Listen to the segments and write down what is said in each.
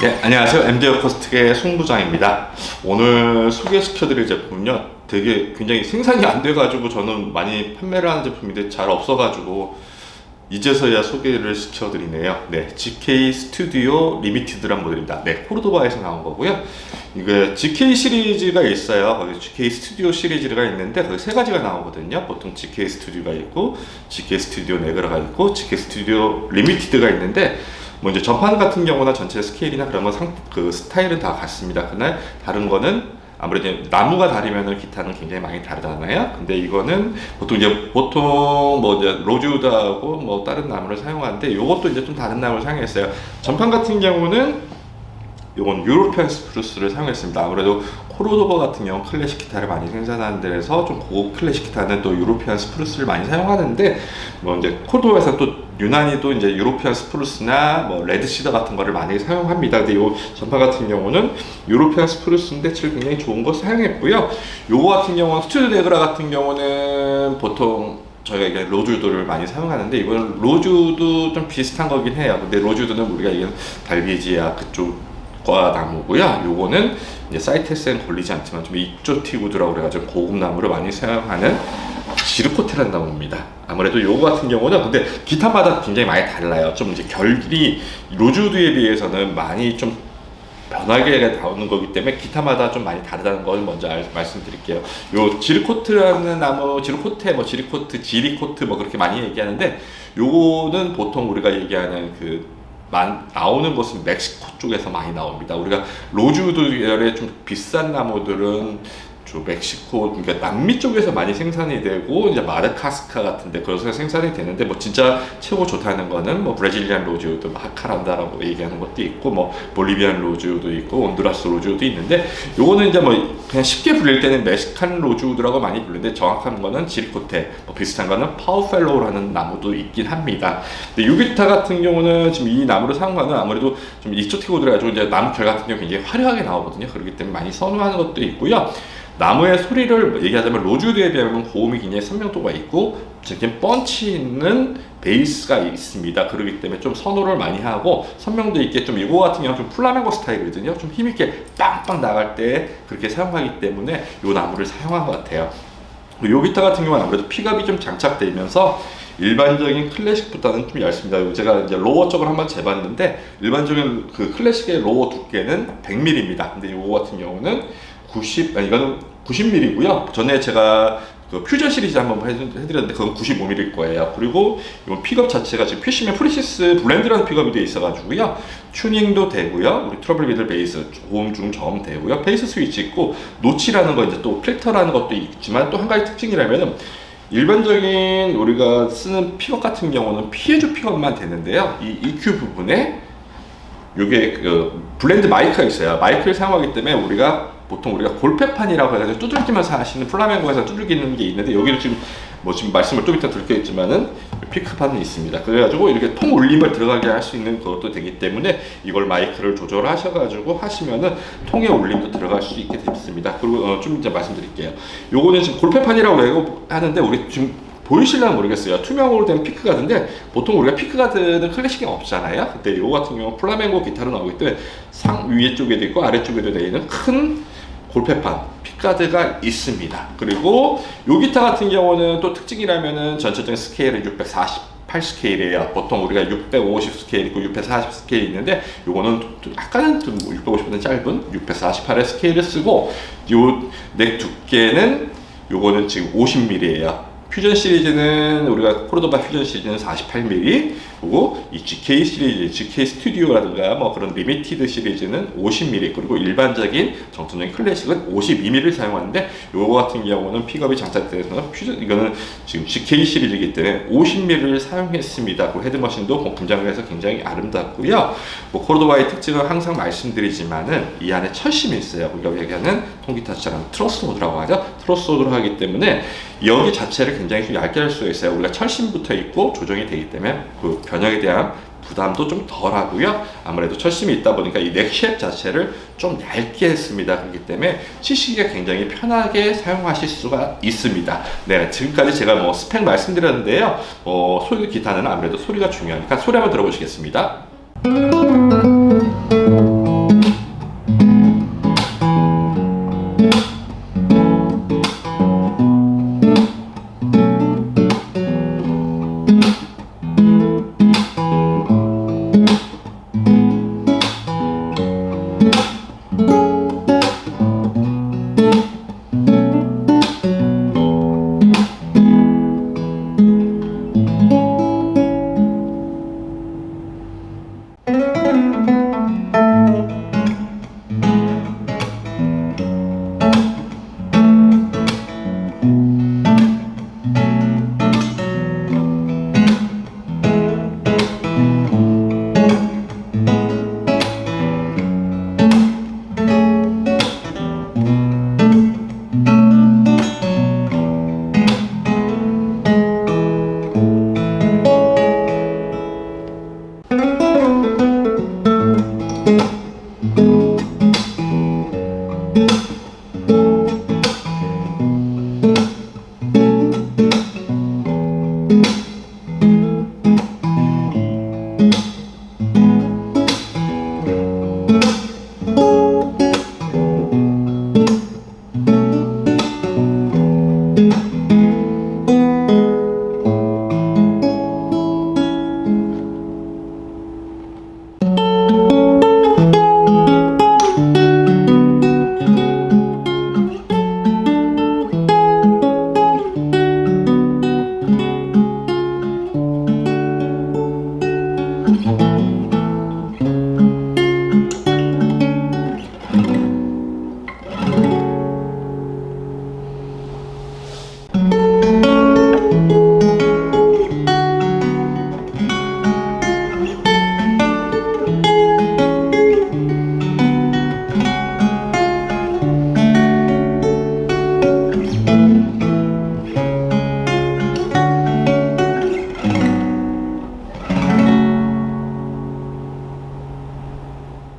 네, 안녕하세요. MD 어쿠스틱의 송 부장입니다. 오늘 소개시켜드릴 제품은요, 되게 굉장히 생산이 안 돼가지고 저는 많이 판매를 하는 제품인데 잘 없어가지고 이제서야 소개를 시켜드리네요. 네, GK 스튜디오 리미티드란 모델입니다. 네, 코르도바에서 나온 거고요. 이게 GK 시리즈가 있어요. 거기 GK 스튜디오 시리즈가 있는데 거기 세 가지가 나오거든요. 보통 GK 스튜디오가 있고, GK 스튜디오 네그라가 있고, GK 스튜디오 리미티드가 있는데, 뭐 이제 전판 같은 경우나 전체 스케일이나 그런 거 그 스타일은 다 같습니다. 그날 다른 거는 아무래도 나무가 다르면은 기타는 굉장히 많이 다르잖아요. 근데 이거는 보통 뭐 이제 로즈우드하고 뭐 다른 나무를 사용하는데, 이것도 이제 좀 다른 나무를 사용했어요. 전판 같은 경우는 이건 유로피안 스프루스를 사용했습니다. 아무래도 코르도바 같은 경우 클래식 기타를 많이 생산하는 데에서 좀 고급 클래식 기타는 또 유로피안 스프루스를 많이 사용하는데, 뭐 이제 코르도바에서 또 유난히 또 이제 유로피안 스프루스나 뭐 레드 시더 같은 거를 많이 사용합니다. 근데 이 전파 같은 경우는 유로피안 스프루스인데 질 굉장히 좋은 거 사용했고요. 요거 같은 경우는 스튜디오 네그라 같은 경우는 보통 저희가 이게 로즈우드를 많이 사용하는데, 이건 로즈우드 좀 비슷한 거긴 해요. 근데 로즈우드는 우리가 이게 달비지아 그쪽 나무고요. 요거는 이제 사이테스엔 걸리지 않지만 좀 익조틱 우드라고 그래가지고 고급 나무를 많이 사용하는 지르코테라는 나무입니다. 아무래도 요거 같은 경우는 근데 기타마다 굉장히 많이 달라요. 좀 이제 결이 로즈우드에 비해서는 많이 좀 변하게 나오는 거기 때문에 기타마다 좀 많이 다르다는 걸 먼저 말씀드릴게요. 요 지르코트라는 나무, 지르코테, 뭐 지리코트, 지리코트 뭐 그렇게 많이 얘기하는데, 요거는 보통 우리가 얘기하는 나오는 것은 멕시코 쪽에서 많이 나옵니다. 우리가 로즈우드 계열의 좀 비싼 나무들은 멕시코, 그러니까 남미 쪽에서 많이 생산이 되고, 이제 마다가스카 같은데 그래서 생산이 되는데, 뭐 진짜 최고 좋다는 거는 뭐 브라질리안 로즈우드, 하카란다라고 얘기하는 것도 있고, 뭐 볼리비안 로즈우드 있고, 온두라스 로즈우드 있는데, 요거는 이제 뭐 그냥 쉽게 불릴 때는 멕시칸 로즈우드라고 많이 부르는데, 정확한 거는 지리코테, 뭐 비슷한 거는 파우펠로우라는 나무도 있긴 합니다. 근데 유기타 같은 경우는 지금 이 나무를 사용하는 아무래도 좀 익조틱 우드라 가지고 이제 나무 결 같은 경우 굉장히 화려하게 나오거든요. 그렇기 때문에 많이 선호하는 것도 있고요. 나무의 소리를 얘기하자면 로즈우드에 비하면 고음이 굉장히 선명도가 있고 굉장히 펀치 있는 베이스가 있습니다. 그렇기 때문에 좀 선호를 많이 하고 선명도 있게, 좀 이거 같은 경우는 좀 플라멩고 스타일이거든요. 좀 힘있게 빵빵 나갈 때 그렇게 사용하기 때문에 이 나무를 사용한 것 같아요. 요 기타 같은 경우는 아무래도 픽업이 좀 장착되면서 일반적인 클래식보다는 좀 얇습니다. 제가 이제 로워 쪽을 한번 재봤는데, 일반적인 그 클래식의 로워 두께는 100mm입니다. 근데 이거 같은 경우는 이거는 90mm고요. 전에 제가 그 퓨전 시리즈 한번 해드렸는데 그건 95mm일 거예요. 그리고 이건 픽업 자체가 지금 피시맨 프리시스 블렌드라는 픽업이 되어 있어가지고요. 튜닝도 되고요. 우리 트러블 미들 베이스 고음 중 저음 되고요. 베이스 스위치 있고, 노치라는 거 이제 또 필터라는 것도 있지만, 또 한 가지 특징이라면은 일반적인 우리가 쓰는 픽업 같은 경우는 피에조 픽업만 되는데요. 이 EQ 부분에 요게 그 블렌드 마이크가 있어요. 마이크를 사용하기 때문에 보통 우리가 골패판이라고 해서 두들기면서 하시는 플라멩고에서 두들기는 게 있는데, 여기는 지금 말씀을 좀 이따 드리겠지만은 피크판이 있습니다. 그래가지고 이렇게 통 울림을 들어가게 할 수 있는 것도 되기 때문에 이걸 마이크를 조절하셔가지고 하시면은 통의 울림도 들어갈 수 있게 됩니다. 그리고 좀 이제 말씀드릴게요. 요거는 지금 골패판이라고 하는데, 우리 지금 보이실려면 모르겠어요. 투명으로 된 피크가드인데, 보통 우리가 피크가드는 클래식이 없잖아요. 근데 이거 같은 경우 플라멩고 기타로 나오기 때문에 위에 쪽에도 있고 아래쪽에도 되는 큰 골패판 픽가드가 있습니다. 그리고 요 기타 같은 경우는 또 특징이라면은 전체적인 스케일은 648 스케일이에요. 보통 우리가 650 스케일 있고 640 스케일이 있는데, 요거는 약간은 좀 650보다 짧은 648의 스케일을 쓰고, 요 넥 두께는 요거는 지금 50mm예요. 퓨전 시리즈는 우리가 코르도바 퓨전 시리즈는 48mm, 그리고 이 GK 시리즈, GK 스튜디오라든가 뭐 그런 리미티드 시리즈는 50mm, 그리고 일반적인 정통적인 클래식은 52mm를 사용하는데, 요거 같은 경우는 픽업이 장착돼서 퓨전, 이거는 지금 GK 시리즈이기 때문에 50mm를 사용했습니다. 그 헤드머신도 뭐 금장을 해서 굉장히 아름답고요. 뭐 코르도바의 특징은 항상 말씀드리지만은 이 안에 철심이 있어요. 우리가 얘기하는 통기타처럼 트러스 모드라고 하죠. 트러스 모드로 하기 때문에 여기 자체를 굉장히 좀 얇게 할 수가 있어요. 우리가 철심부터 있고 조정이 되기 때문에 그 변형에 대한 부담도 좀 덜하고요. 아무래도 철심이 있다 보니까 이 넥쉘 자체를 좀 얇게 했습니다. 그렇기 때문에 치시기가 굉장히 편하게 사용하실 수가 있습니다. 네, 지금까지 제가 뭐 스펙 말씀드렸는데요. 소리 기타는 아무래도 소리가 중요하니까 소리 한번 들어보시겠습니다.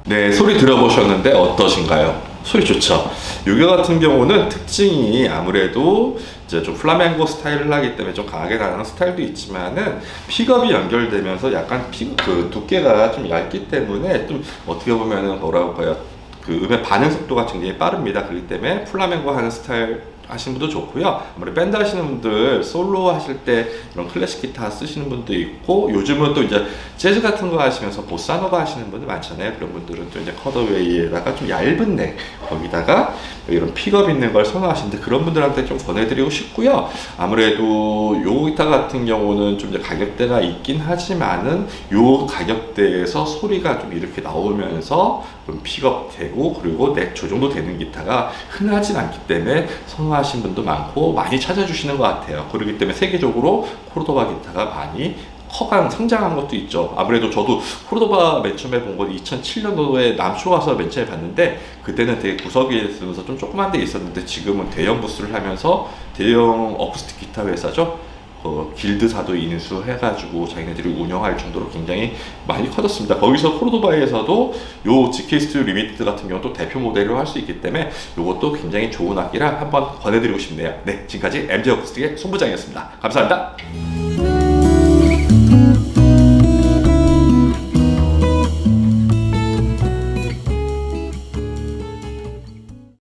네, 소리 들어보셨는데 어떠신가요? 소리 좋죠? 요게 같은 경우는 특징이 아무래도 이제 좀 플라멩고 스타일을 하기 때문에 좀 강하게 나가는 스타일도 있지만은 픽업이 연결되면서 약간 그 두께가 좀 얇기 때문에 좀 어떻게 보면은 뭐라고 할까요? 그 음의 반응 속도가 굉장히 빠릅니다. 그렇기 때문에 플라멩고 하는 스타일 하시는 분도 좋고요. 아무래도 밴드 하시는 분들 솔로 하실 때 이런 클래식 기타 쓰시는 분도 있고, 요즘은 또 이제 재즈 같은 거 하시면서 보사노바 하시는 분들 많잖아요. 그런 분들은 또 이제 컷어웨이에다가 좀 얇은 넥, 거기다가 이런 픽업 있는 걸 선호하시는데, 그런 분들한테 좀 권해드리고 싶고요. 아무래도 요 기타 같은 경우는 좀 이제 가격대가 있긴 하지만은 요 가격대에서 소리가 좀 이렇게 나오면서 좀 픽업되고 그리고 넥 조정도 되는 기타가 흔하진 않기 때문에 선호하시는 분도 많고 많이 찾아주시는 것 같아요. 그렇기 때문에 세계적으로 코르도바 기타가 많이 성장한 것도 있죠. 아무래도 저도 코르도바 맨 처음에 본 건 2007년도에 남초 가서 맨 처음에 봤는데, 그때는 되게 구석에 있으면서 좀 조그만 데 있었는데 지금은 대형 부스를 하면서 대형 어쿠스틱 기타 회사죠. 길드사도 인수해가지고 자기네들이 운영할 정도로 굉장히 많이 커졌습니다. 거기서 코르도바에서도 요 GK 스튜디오 리미티드 같은 경우는 또 대표 모델로 할 수 있기 때문에 요것도 굉장히 좋은 악기라 한번 권해드리고 싶네요. 네, 지금까지 MJ 어쿠스틱의 손부장이었습니다. 감사합니다.